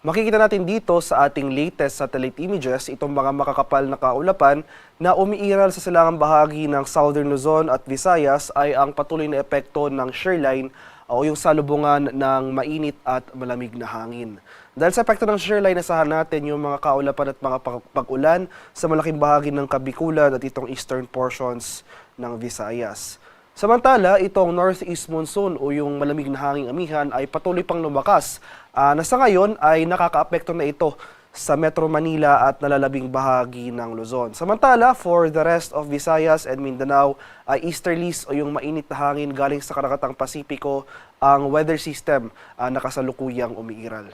Makikita natin dito sa ating latest satellite images itong mga makakapal na kaulapan na umiiral sa silangang bahagi ng Southern Luzon at Visayas ay ang patuloy na epekto ng shearline o yung salubungan ng mainit at malamig na hangin. Dahil sa epekto ng shearline, asahan natin yung mga kaulapan at mga pag-ulan sa malaking bahagi ng Kabikulan at itong eastern portions ng Visayas. Samantala, itong northeast monsoon o yung malamig na hanging amihan ay patuloy pang lumakas. Sa ngayon ay nakakaapekto na ito sa Metro Manila at nalalabing bahagi ng Luzon. Samantala, for the rest of Visayas and Mindanao ay easterlies o yung mainit na hangin galing sa Karakatang Pasipiko ang weather system na kasalukuyang umiiral.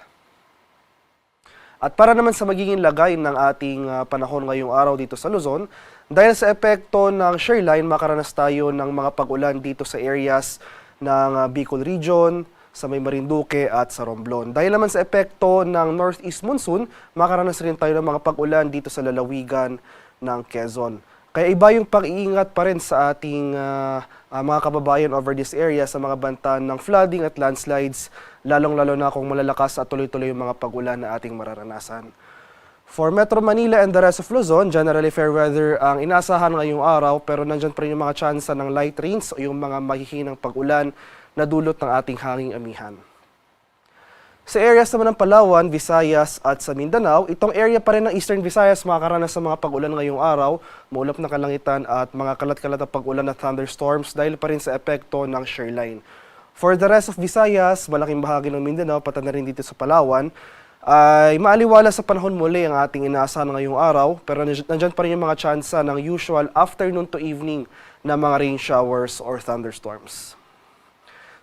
At para naman sa magiging lagay ng ating panahon ngayong araw dito sa Luzon, dahil sa epekto ng shearline, makaranas tayo ng mga pag-ulan dito sa areas ng Bicol Region, sa may Marinduque at sa Romblon. Dahil naman sa epekto ng northeast monsoon, makaranas rin tayo ng mga pag-ulan dito sa lalawigan ng Quezon. Kaya iba yung pag-iingat pa rin sa ating mga kababayan over this area sa mga banta ng flooding at landslides, lalong-lalo na kung malalakas at tuloy-tuloy yung mga pag-ulan na ating mararanasan. For Metro Manila and the rest of Luzon, generally fair weather ang inaasahan ngayong araw, pero nandyan pa rin yung mga tsansa ng light rains o yung mga mahihinang pag-ulan na dulot ng ating hanging amihan. Sa areas naman ng Palawan, Visayas at sa Mindanao, itong area pa rin ng Eastern Visayas makakaranas sa mga pag-ulan ngayong araw, maulap na kalangitan at mga kalat-kalat na pag-ulan at thunderstorms dahil pa rin sa epekto ng shearline. For the rest of Visayas, malaking bahagi ng Mindanao, pati na rin dito sa Palawan, ay maaliwala sa panahon muli ang ating inaasahan ngayong araw, pero nandyan pa rin yung mga tsansa ng usual afternoon to evening na mga rain showers or thunderstorms.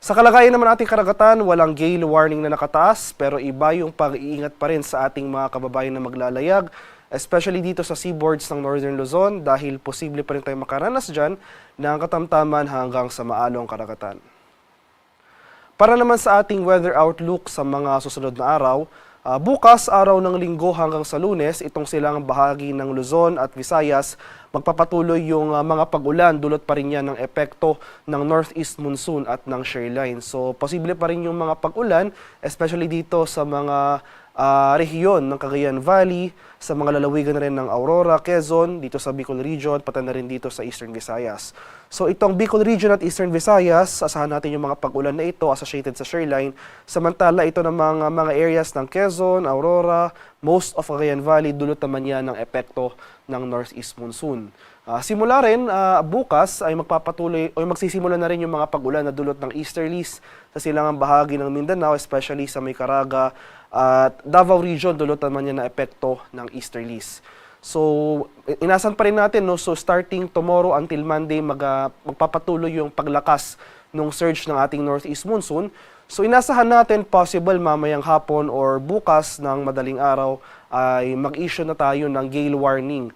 Sa kalagayan naman ating karagatan, walang gale warning na nakataas, pero iba yung pag-iingat pa rin sa ating mga kababayan na maglalayag, especially dito sa seaboards ng Northern Luzon dahil posible pa rin tayo makaranas dyan ng katamtaman hanggang sa maalong karagatan. Para naman sa ating weather outlook sa mga susunod na araw, bukas, araw ng Linggo hanggang sa Lunes, itong silang bahagi ng Luzon at Visayas, magpapatuloy yung mga pag-ulan, dulot pa rin yan ng epekto ng northeast monsoon at ng shearline. So, posible pa rin yung mga pag-ulan, especially dito sa mga rehiyon ng Cagayan Valley, sa mga lalawigan na rin ng Aurora, Quezon, dito sa Bicol Region, pati na rin dito sa Eastern Visayas. So itong Bicol Region at Eastern Visayas, asahan natin yung mga pag-ulan na ito associated sa shearline. Samantala ito ng mga areas ng Quezon, Aurora, most of Cagayan Valley, dulot naman yan ng epekto ng northeast monsoon. Simula rin bukas ay magpapatuloy o magsisimula na rin yung mga pag-ulan na dulot ng easterlies sa silangang bahagi ng Mindanao, especially sa may Caraga at Davao Region, dulot naman yan na epekto ng easterlies. So, inasan pa rin natin, no? So, starting tomorrow until Monday, magpapatuloy yung paglakas ng surge ng ating northeast monsoon. So, inasahan natin possible mamayang hapon or bukas ng madaling araw ay mag-issue na tayo ng gale warning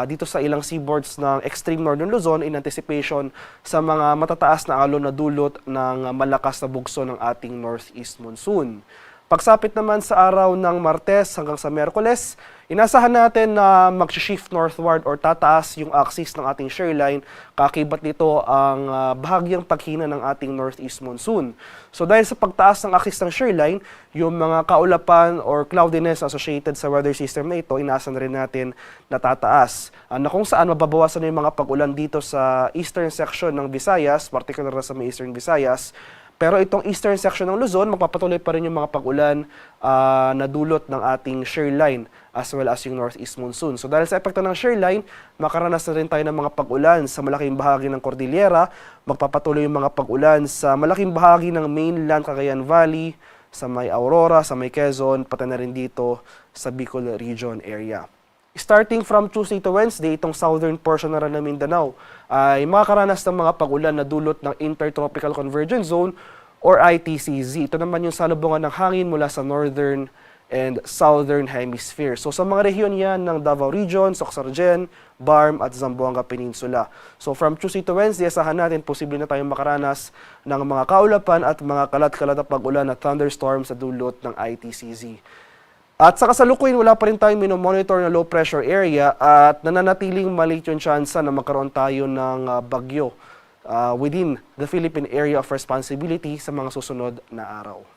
dito sa ilang seaboards ng extreme northern Luzon in anticipation sa mga matataas na alon na dulot ng malakas na bugso ng ating northeast monsoon. Pagsapit naman sa araw ng Martes hanggang sa Miyerkules, inasahan natin na mag-shift northward or tataas yung axis ng ating shearline, kakibat nito ang bahagyang paghina ng ating northeast monsoon. So dahil sa pagtaas ng axis ng shearline, yung mga kaulapan or cloudiness associated sa weather system na ito, inaasahan rin natin na tataas. Na kung saan mababawasan na yung mga pag-ulan dito sa eastern section ng Visayas, particular na sa may eastern Visayas. Pero itong eastern section ng Luzon, magpapatuloy pa rin yung mga pag-ulan na dulot ng ating shearline as well as yung northeast monsoon. So dahil sa epekto ng shearline, makaranas na rin tayo ng mga pag-ulan sa malaking bahagi ng Cordillera, magpapatuloy yung mga pag-ulan sa malaking bahagi ng mainland Cagayan Valley, sa may Aurora, sa may Quezon, pati na rin dito sa Bicol Region area. Starting from Tuesday to Wednesday, itong southern portion na rin ng Mindanao ay makakaranas ng mga pag-ulan na dulot ng Intertropical Convergence Zone or ITCZ. Ito naman yung salubungan ng hangin mula sa northern and southern hemisphere. So sa mga rehiyon yan ng Davao Region, Soxargen, Barm at Zamboanga Peninsula. So from Tuesday to Wednesday, asahan natin posible na tayong makaranas ng mga kaulapan at mga kalat-kalat na pag-ulan at thunderstorms sa dulot ng ITCZ. At sa kasalukuyan, wala pa rin tayong minomonitor na low pressure area at nananatiling maliit yung tsansa na magkaroon tayo ng bagyo within the Philippine Area of Responsibility sa mga susunod na araw.